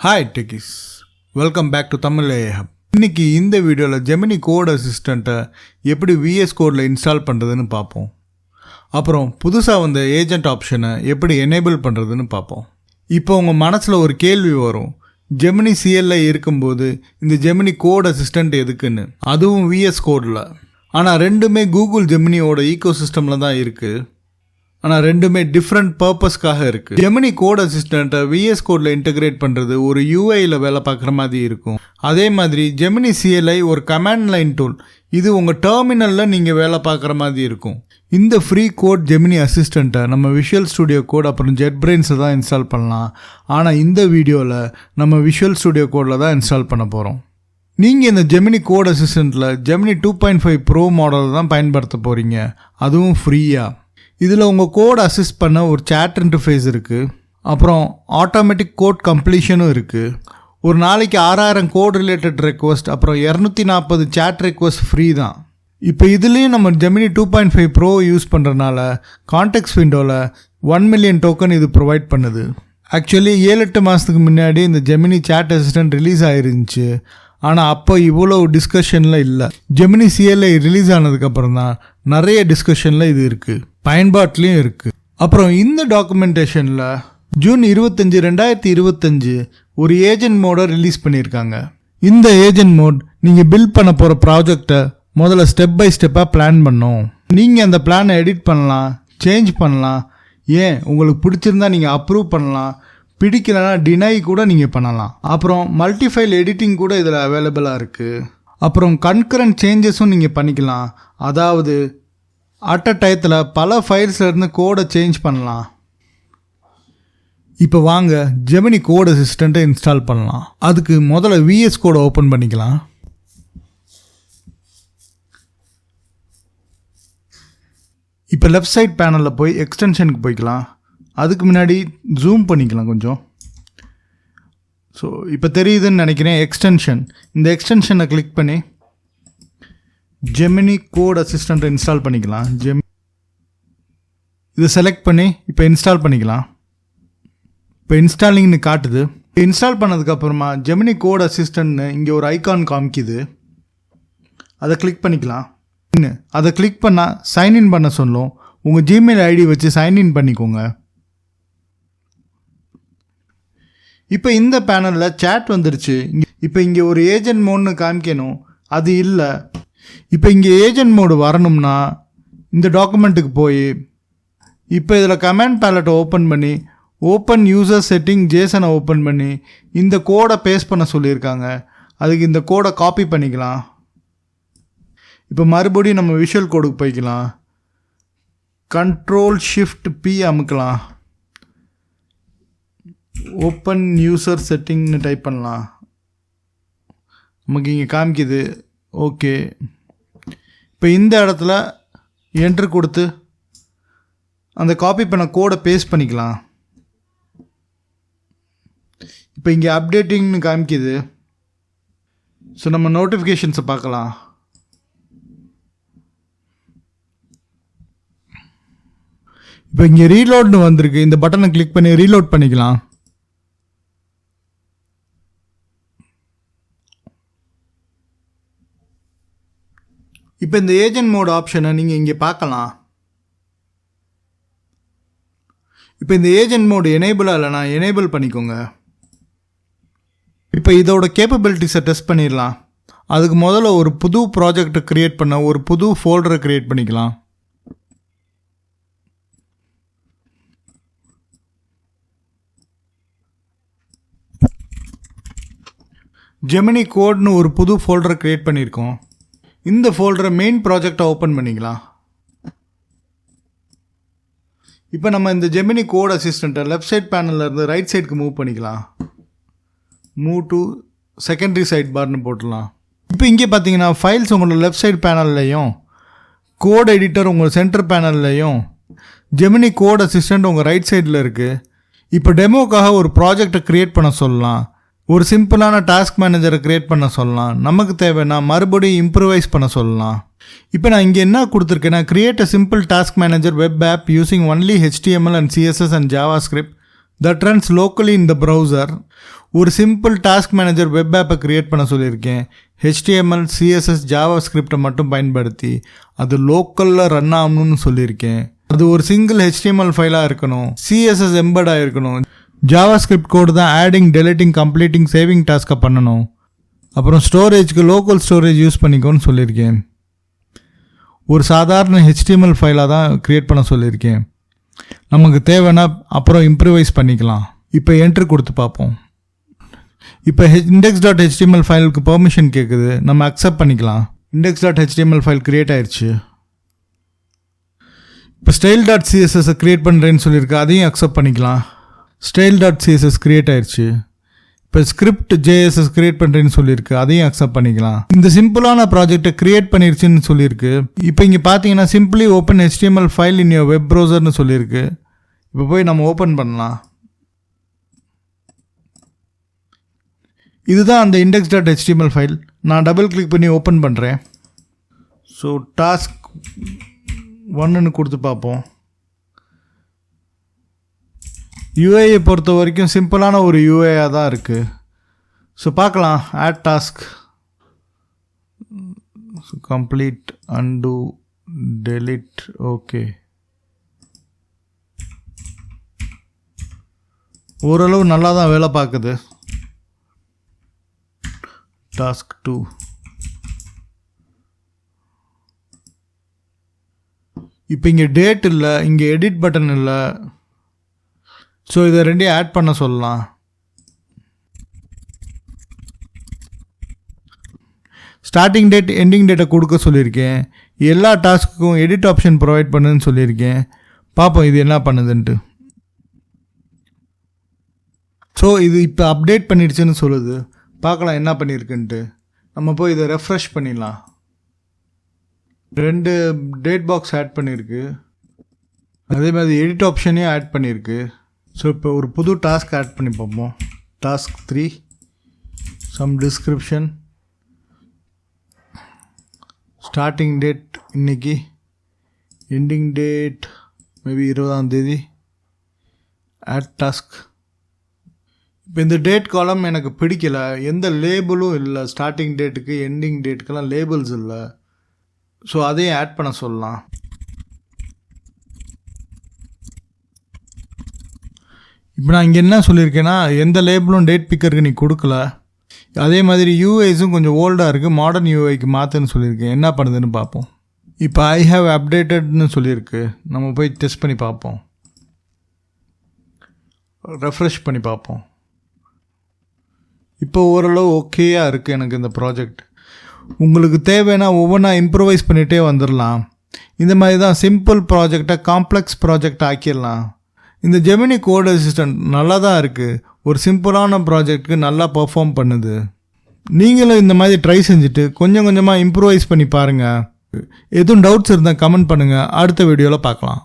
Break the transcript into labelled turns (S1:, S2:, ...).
S1: Hi Techies, welcome back to Tamil AI Hub. இன்னைக்கு இந்த வீடியோவில் ஜெமினி கோட் அசிஸ்டண்ட்டை எப்படி VS கோடில் இன்ஸ்டால் பண்ணுறதுன்னு பார்ப்போம். அப்புறம் புதுசாக வந்த ஏஜென்ட் ஆப்ஷனை எப்படி எனேபிள் பண்ணுறதுன்னு பார்ப்போம். இப்போ உங்கள் மனசில் ஒரு கேள்வி வரும், ஜெமினி CLI இருக்கும்போது இந்த ஜெமினி கோட் அசிஸ்டண்ட் எதுக்குன்னு, அதுவும் VS கோடில். ஆனால் ரெண்டுமே கூகுள் ஜெமினியோட ஈகோசிஸ்டமில் தான் இருக்குது. ஆனால் ரெண்டுமே டிஃப்ரெண்ட் பர்பஸ்க்காக இருக்குது. ஜெமினி கோட் அசிஸ்டண்ட்டை VS கோடில் இன்டகிரேட் பண்ணுறது ஒரு UIயில் வேலை பார்க்குற மாதிரி இருக்கும். அதே மாதிரி ஜெமினி CLI ஒரு கமாண்ட் லைன் டூல், இது உங்கள் டெர்மினலில் நீங்கள் வேலை பார்க்குற மாதிரி இருக்கும். இந்த ஃப்ரீ கோட் ஜெமினி அசிஸ்டண்ட்டை நம்ம விஷுவல் ஸ்டுடியோ கோட் அப்புறம் JetBrains தான் இன்ஸ்டால் பண்ணலாம். ஆனால் இந்த வீடியோவில் நம்ம விஷுவல் ஸ்டுடியோ கோடில் தான் இன்ஸ்டால் பண்ண போகிறோம். நீங்கள் இந்த ஜெமினி கோட் அசிஸ்டண்ட்டில் ஜெமினி 2.5 ப்ரோ மாடல் தான் பயன்படுத்த போகிறீங்க, அதுவும் ஃப்ரீயாக. இதில் உங்கள் கோட் அசிஸ்ட் பண்ண ஒரு சேட் இன்டர்ஃபேஸ் இருக்குது. அப்புறம் ஆட்டோமேட்டிக் கோட் கம்ப்ளீஷனும் இருக்குது. ஒரு நாளைக்கு 6000 கோட் ரிலேட்டட் ரெக்வஸ்ட் அப்புறம் 240 சேட் ரெக்வஸ்ட் ஃப்ரீ தான். இப்போ இதுலேயும் நம்ம ஜெமினி 2.5 ப்ரோ யூஸ் பண்ணுறதுனால கான்டெக்ஸ்ட் விண்டோவில் 1 மில்லியன் டோக்கன் இது ப்ரொவைட் பண்ணுது. ஆக்சுவலி 7-8 மாதத்துக்கு முன்னாடி இந்த ஜெமினி சேட் அசிஸ்டன்ட் ரிலீஸ் ஆயிருந்துச்சு. ஆனால் அப்போ இவ்வளோ டிஸ்கஷனில் இல்லை. ஜெமினி CLI ரிலீஸ் ஆனதுக்கப்புறம் தான் நிறைய டிஸ்கஷனில் இது இருக்குது, பயன்பாட்லேயும் இருக்குது. அப்புறம் இந்த டாக்குமெண்டேஷனில் ஜூன் 25, 2025 ஒரு ஏஜென்ட் மோடை ரிலீஸ் பண்ணியிருக்காங்க. இந்த ஏஜென்ட் மோட் நீங்கள் பில்ட் பண்ண போகிற ப்ராஜெக்டை முதல்ல ஸ்டெப் பை ஸ்டெப்பாக பிளான் பண்ணணும். நீங்கள் அந்த பிளானை எடிட் பண்ணலாம், சேஞ்ச் பண்ணலாம், ஏன் உங்களுக்கு பிடிச்சிருந்தா நீங்கள் அப்ரூவ் பண்ணலாம், பிடிக்கலனா டினை கூட நீங்கள் பண்ணலாம். அப்புறம் மல்டிஃபைல் எடிட்டிங் கூட இதில் அவைலபிளாக இருக்குது. அப்புறம் கன்கரண்ட் சேஞ்சஸும் நீங்கள் பண்ணிக்கலாம். அதாவது அட் அ டயத்தில் பல ஃபைல்ஸ்லேருந்து கோடை சேஞ்ச் பண்ணலாம். இப்போ வாங்க ஜெமினி கோட் அசிஸ்டண்ட்டை இன்ஸ்டால் பண்ணலாம். அதுக்கு முதல்ல VS கோடை ஓப்பன் பண்ணிக்கலாம். இப்போ லெஃப்ட் சைட் பேனலில் போய் எக்ஸ்டென்ஷனுக்கு போய்க்கலாம். அதுக்கு முன்னாடி ஜூம் பண்ணிக்கலாம் கொஞ்சம். ஸோ இப்போ தெரியுதுன்னு நினைக்கிறேன் எக்ஸ்டென்ஷன். இந்த எக்ஸ்டென்ஷனை கிளிக் பண்ணி ஜெமினி கோட் அசிஸ்டண்ட்டை இன்ஸ்டால் பண்ணிக்கலாம். இதை செலக்ட் பண்ணி இப்போ இன்ஸ்டால் பண்ணிக்கலாம். இப்போ இன்ஸ்டாலிங்னு காட்டுது. இன்ஸ்டால் பண்ணதுக்கப்புறமா ஜெமினி கோட் அசிஸ்டண்ட்னு இங்கே ஒரு ஐகான் காமிக்குது, அதை கிளிக் பண்ணிக்கலாம். அதை கிளிக் பண்ணால் சைன்இன் பண்ண சொல்லும். உங்கள் ஜிமெயில் ஐடி வச்சு சைன்இன் பண்ணிக்கோங்க. இப்போ இந்த பேனலில் சேட் வந்துருச்சு. இப்போ இங்கே ஒரு ஏஜென்ட் மோட்னு காமிக்கணும், அது இல்லை. இப்போ இங்கே ஏஜென்ட் மோடு வரணும்னா இந்த டாக்குமெண்ட்டுக்கு போய் இப்போ இதில் கமாண்ட் பேலட்டை ஓப்பன் பண்ணி ஓப்பன் யூசர் செட்டிங் ஜேசனை ஓப்பன் பண்ணி இந்த கோடை பேஸ்ட் பண்ண சொல்லியிருக்காங்க. அதுக்கு இந்த கோடை காப்பி பண்ணிக்கலாம். இப்போ மறுபடியும் நம்ம விஷுவல் கோடுக்கு போய்க்கலாம். Ctrl+Shift+P அமுக்கலாம். ஓப்பன் யூசர் செட்டிங்னு டைப் பண்ணலாம். நமக்கு இங்கே காமிக்குது. ஓகே, இப்போ இந்த இடத்துல என்ட்ரு கொடுத்து அந்த காப்பி பண்ண கோடை பேஸ்ட் பண்ணிக்கலாம். இப்போ இங்கே அப்டேட்டிங்னு காமிக்குது. ஸோ நம்ம நோட்டிஃபிகேஷன்ஸை பார்க்கலாம். இப்போ இங்கே ரீலோட்னு வந்திருக்கு. இந்த பட்டனை கிளிக் பண்ணி ரீலோட் பண்ணிக்கலாம். இப்போ இந்த ஏஜென்ட் மோட் ஆப்ஷனை நீங்கள் இங்கே பார்க்கலாம். இப்போ இந்த ஏஜென்ட் மோடு எனேபிளாக இல்லைனா எனேபிள் பண்ணிக்கோங்க. இப்போ இதோட கேப்பபிலிட்டிஸை டெஸ்ட் பண்ணிடலாம். அதுக்கு முதல்ல ஒரு புது ப்ராஜெக்டை க்ரியேட் பண்ண ஒரு புது ஃபோல்டரை க்ரியேட் பண்ணிக்கலாம். ஜெமினி கோட்னு ஒரு புது ஃபோல்டரை க்ரியேட் பண்ணியிருக்கோம். இந்த ஃபோல்டரை மெயின் ப்ராஜெக்டை ஓப்பன் பண்ணிக்கலாம். இப்போ நம்ம இந்த ஜெமினி கோட் அசிஸ்டண்ட்டை லெஃப்ட் சைட் பேனலில் இருந்து ரைட் சைடுக்கு மூவ் பண்ணிக்கலாம். மூவ் டு செகண்டரி சைட் பார்னு போட்டுடலாம். இப்போ இங்கே பார்த்தீங்கன்னா ஃபைல்ஸ் உங்களோட லெஃப்ட் சைட் பேனல்லையும் கோட் எடிட்டர் உங்கள் சென்டர் பேனல்லையும் ஜெமினி கோட் அசிஸ்டண்ட் உங்கள் ரைட் சைடில் இருக்குது. இப்போ டெமோக்காக ஒரு ப்ராஜெக்டை க்ரியேட் பண்ண சொல்லலாம். ஒரு சிம்பிளான டாஸ்க் மேனேஜரை க்ரியேட் பண்ண சொல்லலாம். நமக்கு தேவைன்னா மறுபடியும் இம்ப்ரூவைஸ் பண்ண சொல்லலாம். இப்போ நான் இங்கே என்ன கொடுத்துருக்கேன்னா, create a simple task manager web app using only HTML and CSS and JavaScript that runs locally in the browser. ஒரு சிம்பிள் டாஸ்க் மேனேஜர் வெப் ஆப்பை க்ரியேட் பண்ண சொல்லியிருக்கேன். HTML, CSS, ஜாவாஸ்கிரிப்டை மட்டும் பயன்படுத்தி அது லோக்கலில் ரன் ஆகணும்னு சொல்லியிருக்கேன். அது ஒரு சிங்கிள் HTML ஃபைலாக இருக்கணும், CSS எம்பட் ஆகிருக்கணும். ஜாவாஸ்கிரிப்ட் கோடு தான் ஆடிங், டெலிட்டிங், கம்ப்ளீட்டிங், சேவிங் டாஸ்க்கை பண்ணணும். அப்புறம் ஸ்டோரேஜ்க்கு லோக்கல் ஸ்டோரேஜ் யூஸ் பண்ணிக்கோன்னு சொல்லியிருக்கேன். ஒரு சாதாரண HTML ஃபைலாக தான் க்ரியேட் பண்ண சொல்லியிருக்கேன். நமக்கு தேவைன்னா அப்புறம் இம்ப்ரூவைஸ் பண்ணிக்கலாம். இப்போ என்ட்ரு கொடுத்து பார்ப்போம். இப்போ index.html ஃபைலுக்கு பெர்மிஷன் கேட்குது, நம்ம அக்செப்ட் பண்ணிக்கலாம். index.html ஃபைல் க்ரியேட் ஆயிடுச்சு. இப்போ style.css க்ரியேட் பண்ணுறேன்னு சொல்லியிருக்கு, அதையும் அக்செப்ட் பண்ணிக்கலாம். style.css க்ரியேட் ஆயிடுச்சு. இப்போ ஸ்கிரிப்ட் JSS க்ரியேட் பண்ணுறேன்னு சொல்லியிருக்கு, அதையும் அக்செப்ட் பண்ணிக்கலாம். இந்த சிம்பிளான ப்ராஜெக்டை க்ரியேட் பண்ணிருச்சுன்னு சொல்லியிருக்கு. இப்போ இங்கே பார்த்தீங்கன்னா simply open HTML file in your web ப்ரௌசர்னு சொல்லியிருக்கு. இப்போ போய் நம்ம ஓப்பன் பண்ணலாம். இதுதான் அந்த index.html ஃபைல். நான் டபுள் கிளிக் பண்ணி ஓப்பன் பண்ணுறேன். ஸோ டாஸ்க் 1ன்னு கொடுத்து பார்ப்போம். யூஐயை பொறுத்த வரைக்கும் சிம்பிளான ஒரு யூஐயாக தான் இருக்குது. ஸோ பார்க்கலாம். Add task, complete, undo, delete. Okay, ஓரளவு நல்லா தான் வேலை பார்க்குது. டாஸ்க் 2. இப்போ இங்கே டேட் இல்லை, இங்கே எடிட் பட்டன் இல்லை. ஸோ இதை ரெண்டையும் ஆட் பண்ண சொல்லலாம். ஸ்டார்டிங் டேட், எண்டிங் டேட்டை கொடுக்க சொல்லியிருக்கேன். எல்லா டாஸ்க்குக்கும் எடிட் ஆப்ஷன் ப்ரொவைட் பண்ணுன்னு சொல்லியிருக்கேன். பார்ப்போம் இது என்ன பண்ணுதுன்ட்டு. ஸோ இது இப்போ அப்டேட் பண்ணிடுச்சுன்னு சொல்லுது. பார்க்கலாம் என்ன பண்ணியிருக்குன்ட்டு. நம்ம போய் இதை ரெஃப்ரெஷ் பண்ணிடலாம். 2 டேட் பாக்ஸ் ஆட் பண்ணியிருக்கு, அதே மாதிரி எடிட் ஆப்ஷனையும் ஆட் பண்ணியிருக்கு. ஸோ இப்போ ஒரு புது டாஸ்க் ஆட் பண்ணி பார்ப்போம். Task 3, some description, starting date இன்னைக்கு, எண்டிங் டேட் மேபி 20ஆம் தேதி, ஆட் டாஸ்க். இப்போ இந்த டேட் காலம் எனக்கு பிடிக்கல, எந்த லேபிளும் இல்லை. ஸ்டார்டிங் டேட்டுக்கு எண்டிங் டேட்டுக்கெல்லாம் லேபிள்ஸ் இல்லை. ஸோ அதையும் ஆட் பண்ண சொல்லலாம். இப்போ நான் இங்கே என்ன சொல்லியிருக்கேன்னா, எந்த லேபிளும் டேட் பிக்கருக்கு நீ கொடுக்கல. அதே மாதிரி யூஐஸும் கொஞ்சம் ஓல்டாக இருக்குது, மாடர்ன் யூஐக்கு மாற்றுன்னு சொல்லியிருக்கேன். என்ன பண்ணுதுன்னு பார்ப்போம். இப்போ ஐ ஹாவ் அப்டேட்டட்னு சொல்லியிருக்கு. நம்ம போய் டெஸ்ட் பண்ணி பார்ப்போம். ரெஃப்ரெஷ் பண்ணி பார்ப்போம். இப்போ ஓரளவு ஓகேயாக இருக்குது எனக்கு இந்த ப்ராஜெக்ட். உங்களுக்கு தேவைன்னா ஒவ்வொன்றா இம்ப்ரூவைஸ் பண்ணிகிட்டே வந்துடலாம். இந்த மாதிரி தான் சிம்பிள் ப்ராஜெக்டை காம்ப்ளெக்ஸ் ப்ராஜெக்ட் ஆக்கிடலாம். இந்த ஜெமினி கோட் அசிஸ்டன்ட் நல்லா தான் இருக்குது. ஒரு சிம்பிளான ப்ராஜெக்ட்டுக்கு நல்லா பர்ஃபார்ம் பண்ணுது. நீங்களும் இந்த மாதிரி ட்ரை செஞ்சுட்டு கொஞ்சம் கொஞ்சமாக இம்ப்ரூவைஸ் பண்ணி பாருங்கள். எதுவும் டவுட்ஸ் இருந்தால் கமெண்ட் பண்ணுங்கள். அடுத்த வீடியோவில் பார்க்கலாம்.